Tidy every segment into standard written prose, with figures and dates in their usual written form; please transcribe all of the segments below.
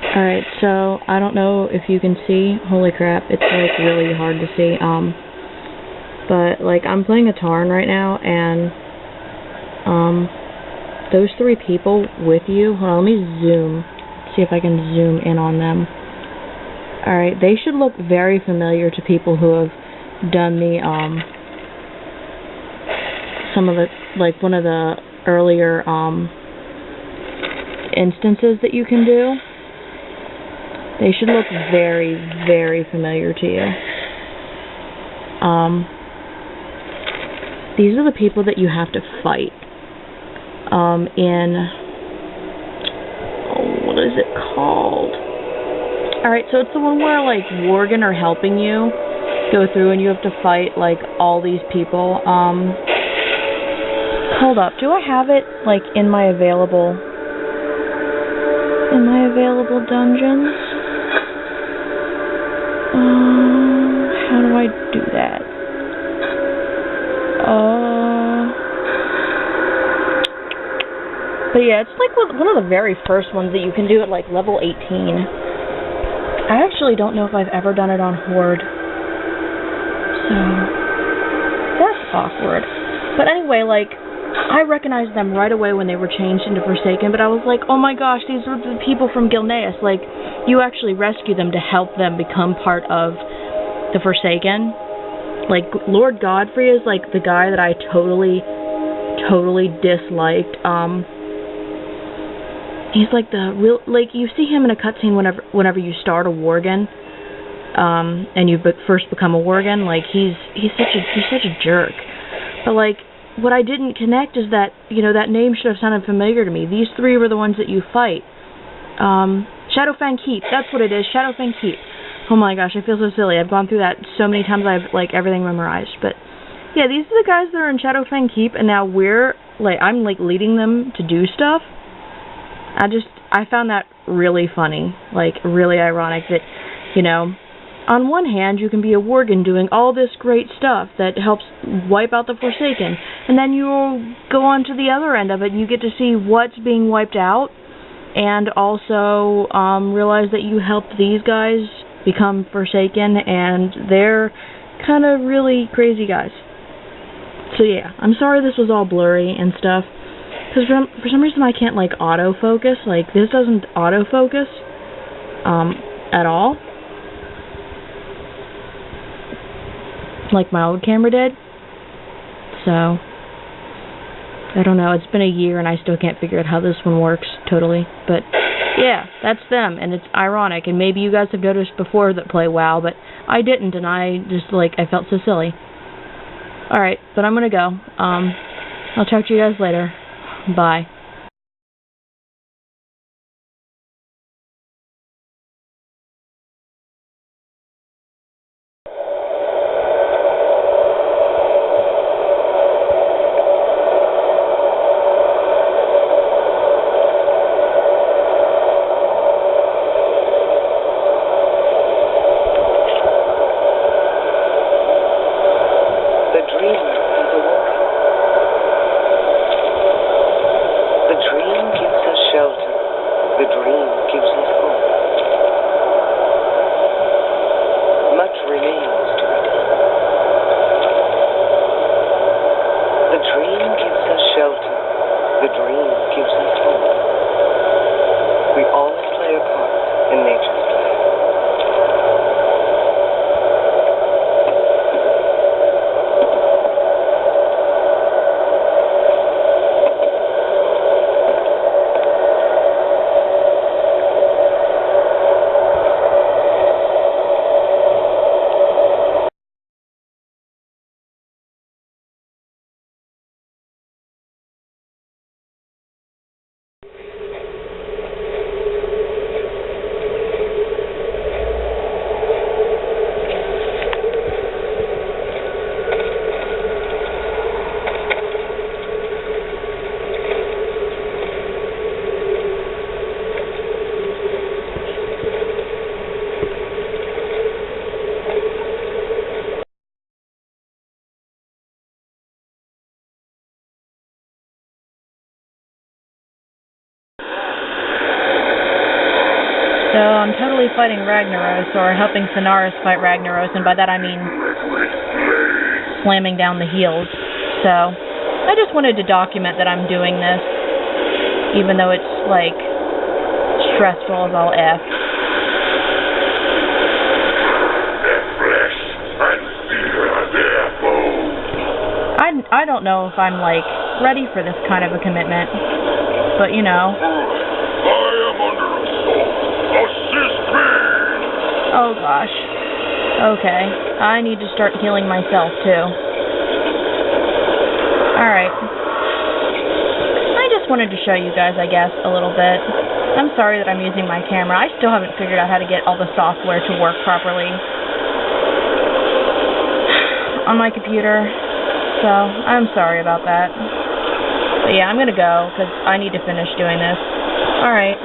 Alright, so I don't know if you can see. Holy crap, it's like really hard to see. But like I'm playing a Tarn right now, and those three people with you. Hold on, let me zoom. See if I can zoom in on them. Alright, they should look very familiar to people who have done the some of the, like one of the earlier instances that you can do. They should look very, very familiar to you. These are the people that you have to fight in, what is it called? Alright, so it's the one where like Worgen are helping you go through and you have to fight like all these people. Hold up, do I have it like in my available dungeons? How do I do that? But yeah, it's like one of the very first ones that you can do at like level 18. I actually don't know if I've ever done it on Horde. So, that's awkward. But anyway, like, I recognized them right away when they were changed into Forsaken, but I was like, oh my gosh, these were the people from Gilneas. Like, you actually rescue them to help them become part of the Forsaken. Like, Lord Godfrey is, like, the guy that I totally disliked. He's, like, the real, like, you see him in a cutscene whenever you start a Worgen, and you first become a Worgen. Like, he's such a jerk. But, like, what I didn't connect is that, you know, that name should have sounded familiar to me. These three were the ones that you fight. Shadowfang Keep, that's what it is, Shadowfang Keep. Oh my gosh, I feel so silly. I've gone through that so many times, I have, like, everything memorized. But, yeah, these are the guys that are in Shadowfang Keep, and now I'm, like, leading them to do stuff. I found that really funny, like, really ironic that, you know, on one hand, you can be a Worgen doing all this great stuff that helps wipe out the Forsaken, and then you'll go on to the other end of it, and you get to see what's being wiped out, and also realize that you helped these guys become Forsaken, and they're kind of really crazy guys. So yeah, I'm sorry this was all blurry and stuff, because for some reason I can't, like, autofocus. Like, this doesn't autofocus at all, like my old camera did. So, I don't know, it's been a year and I still can't figure out how this one works totally. But, yeah, that's them, and it's ironic, and maybe you guys have noticed before that play WoW, but I didn't, and I just, like, I felt so silly. Alright, but I'm gonna go. I'll talk to you guys later. Bye. The dreamer has awoken. So I'm totally fighting Ragnaros, or helping Sonaris fight Ragnaros, and by that I mean slamming down the heals. So I just wanted to document that I'm doing this, even though it's, like, stressful as all F. I don't know if I'm, like, ready for this kind of a commitment, but, you know. I am under assault. Assist me! Oh, gosh. Okay. I need to start healing myself, too. Alright. I just wanted to show you guys, I guess, a little bit. I'm sorry that I'm using my camera. I still haven't figured out how to get all the software to work properly on my computer. So, I'm sorry about that. But yeah, I'm gonna go, because I need to finish doing this. Alright.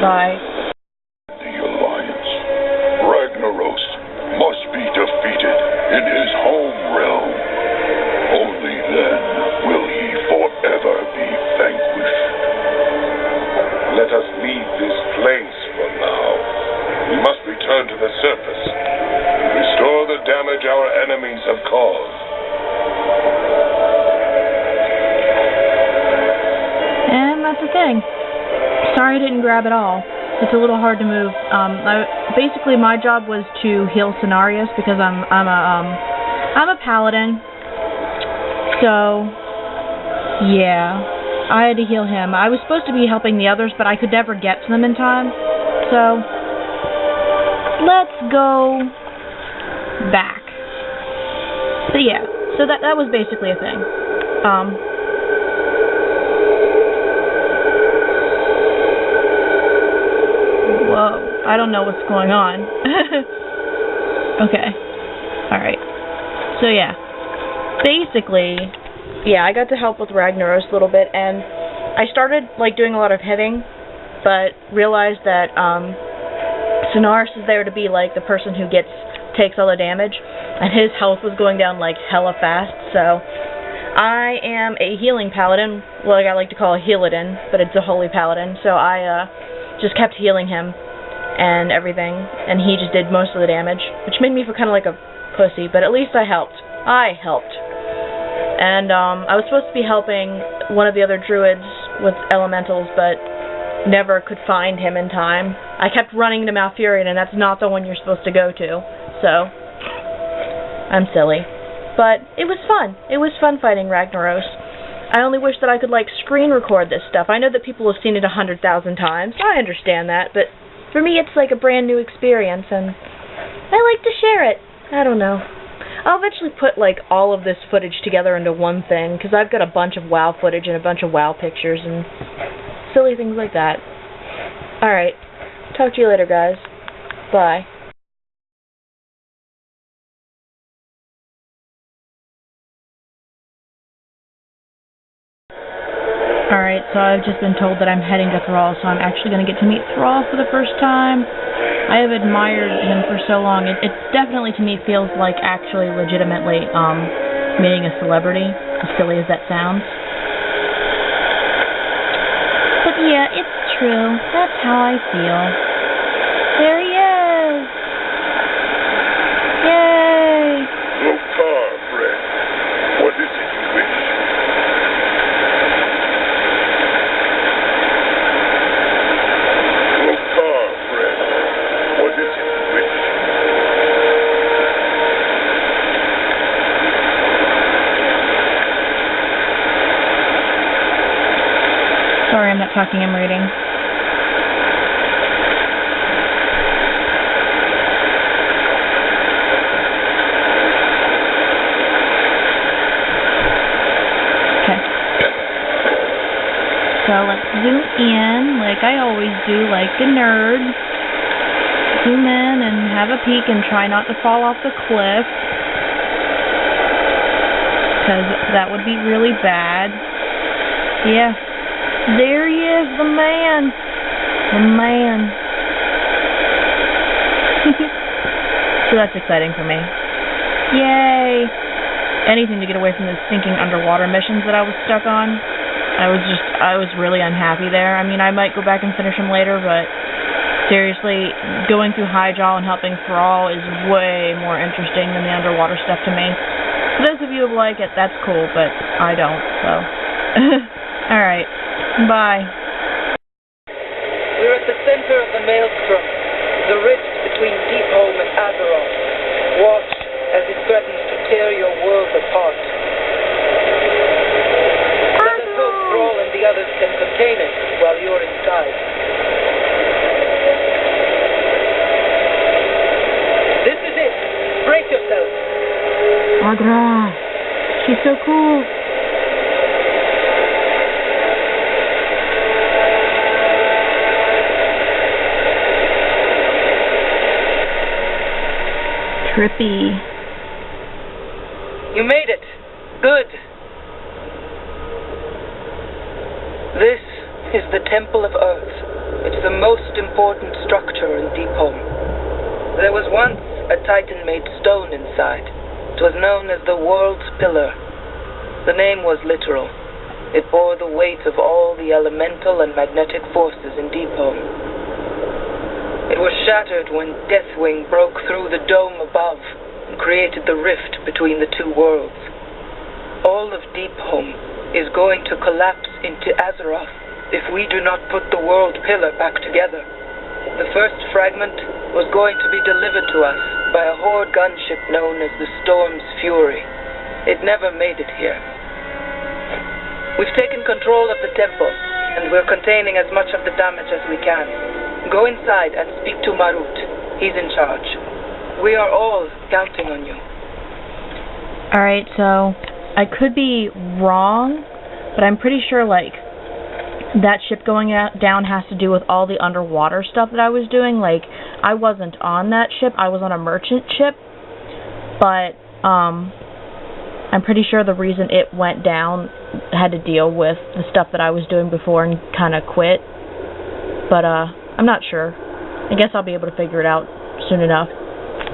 Bye. The Alliance. Ragnaros must be defeated in his home realm. Only then will he forever be vanquished. Let us leave this place for now. We must return to the surface and restore the damage our enemies have caused. And that's the thing. Sorry I didn't grab it all. It's a little hard to move. Basically, my job was to heal Cenarius because I'm a paladin. So, yeah, I had to heal him. I was supposed to be helping the others, but I could never get to them in time. So, let's go back. So yeah, so that was basically a thing. Whoa, I don't know what's going on. Okay, alright. So yeah, basically, yeah, I got to help with Ragnaros a little bit, and I started, like, doing a lot of hitting, but realized that, Sonaris is there to be, like, the person who takes all the damage, and his health was going down, like, hella fast, so I am a healing paladin, like I like to call a healadin, but it's a holy paladin, so I, just kept healing him and everything, and he just did most of the damage, which made me feel kind of like a pussy, but at least I helped. And, I was supposed to be helping one of the other druids with elementals, but never could find him in time. I kept running to Malfurion, and that's not the one you're supposed to go to, so I'm silly. But it was fun. It was fun fighting Ragnaros. I only wish that I could, like, screen record this stuff. I know that people have seen it 100,000 times. I understand that, but for me it's like a brand new experience, and I like to share it. I don't know. I'll eventually put, like, all of this footage together into one thing, because I've got a bunch of WoW footage and a bunch of WoW pictures and silly things like that. Alright. Talk to you later, guys. Bye. Alright, so I've just been told that I'm heading to Thrall, so I'm actually going to get to meet Thrall for the first time. I have admired him for so long. It definitely, to me, feels like actually legitimately meeting a celebrity, as silly as that sounds. But yeah, it's true. That's how I feel. There he is! Yay! Lokar, friend. What is it you wish? Lokar, friend. What is it you wish? Sorry, I'm not talking, I'm reading. Okay. So let's zoom in, like I always do, like a nerd. Zoom in and have a peek and try not to fall off the cliff, because that would be really bad. Yeah. There he is, the man. The man. So that's exciting for me. Yay! Anything to get away from the stinking underwater missions that I was stuck on. I was really unhappy there. I mean, I might go back and finish them later, but Seriously, going through Highjaw and helping Thrall is way more interesting than the underwater stuff to me. For those of you who like it, that's cool, but I don't, so. Alright, bye. We're at the center of the Maelstrom, the rift between Deepholm and Azeroth. Watch as it threatens to tear your world apart. Let us hope Thrall and the others can contain it while you're inside. This is it! Brace yourself! Agra! She's so cool! Trippy. You made it! Good! This is the Temple of Earth. It's the most important structure in Deepholm. There was once a Titan-made stone inside. It was known as the World's Pillar. The name was literal. It bore the weight of all the elemental and magnetic forces in Deepholm. It was shattered when Deathwing broke through the dome above and created the rift between the two worlds. All of Deepholm is going to collapse into Azeroth if we do not put the World Pillar back together. The first fragment was going to be delivered to us by a Horde gunship known as the Storm's Fury. It never made it here. We've taken control of the temple, and we're containing as much of the damage as we can. Go inside and speak to Marut. He's in charge. We are all counting on you. Alright, so I could be wrong, but I'm pretty sure, like, that ship going down has to do with all the underwater stuff that I was doing. Like, I wasn't on that ship. I was on a merchant ship, but I'm pretty sure the reason it went down had to deal with the stuff that I was doing before and kind of quit. But, I'm not sure. I guess I'll be able to figure it out soon enough.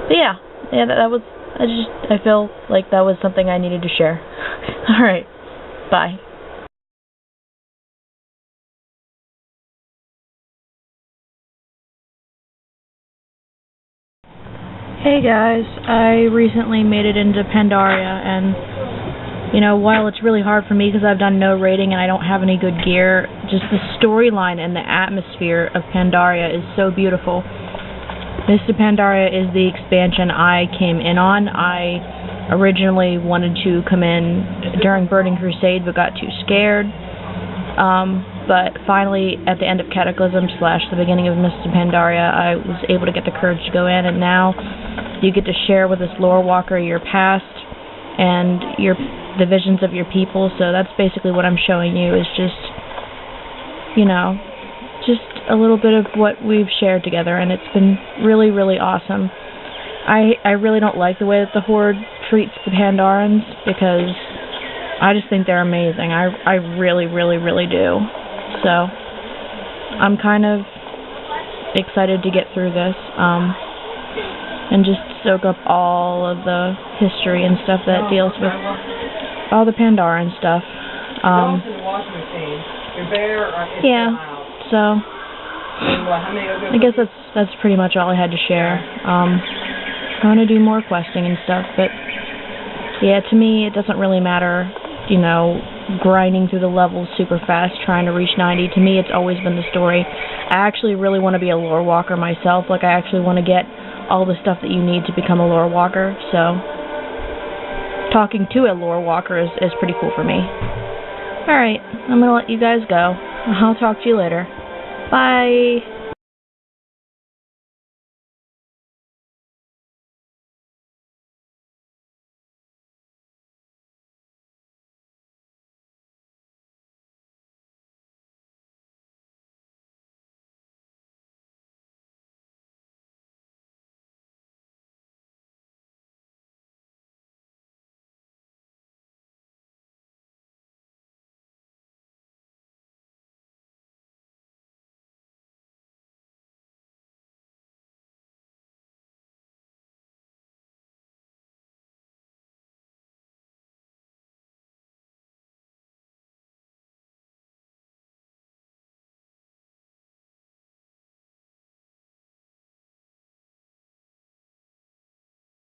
But yeah, that was, I feel like that was something I needed to share. Alright, bye. Hey guys, I recently made it into Pandaria, and you know, while it's really hard for me because I've done no raiding and I don't have any good gear, just the storyline and the atmosphere of Pandaria is so beautiful. Mists of Pandaria is the expansion I came in on. I originally wanted to come in during Burning Crusade but got too scared. But finally, at the end of Cataclysm / the beginning of Mists of Pandaria, I was able to get the courage to go in, and now you get to share with this lore walker your past and the visions of your people. So that's basically what I'm showing you, is just, you know, just a little bit of what we've shared together, and it's been really, really awesome. I really don't like the way that the Horde treats the Pandarans, because I just think they're amazing. I really, really, really do. So I'm kind of excited to get through this, and just soak up all of the history and stuff that deals with all the Pandaran stuff. Yeah, so I guess that's pretty much all I had to share. I want to do more questing and stuff, but yeah, to me it doesn't really matter, you know, grinding through the levels super fast trying to reach 90. To me, it's always been the story. I actually really want to be a lore walker myself. Like, I actually want to get all the stuff that you need to become a lore walker, so talking to a lore walker is pretty cool for me. Alright, I'm going to let you guys go. I'll talk to you later. Bye!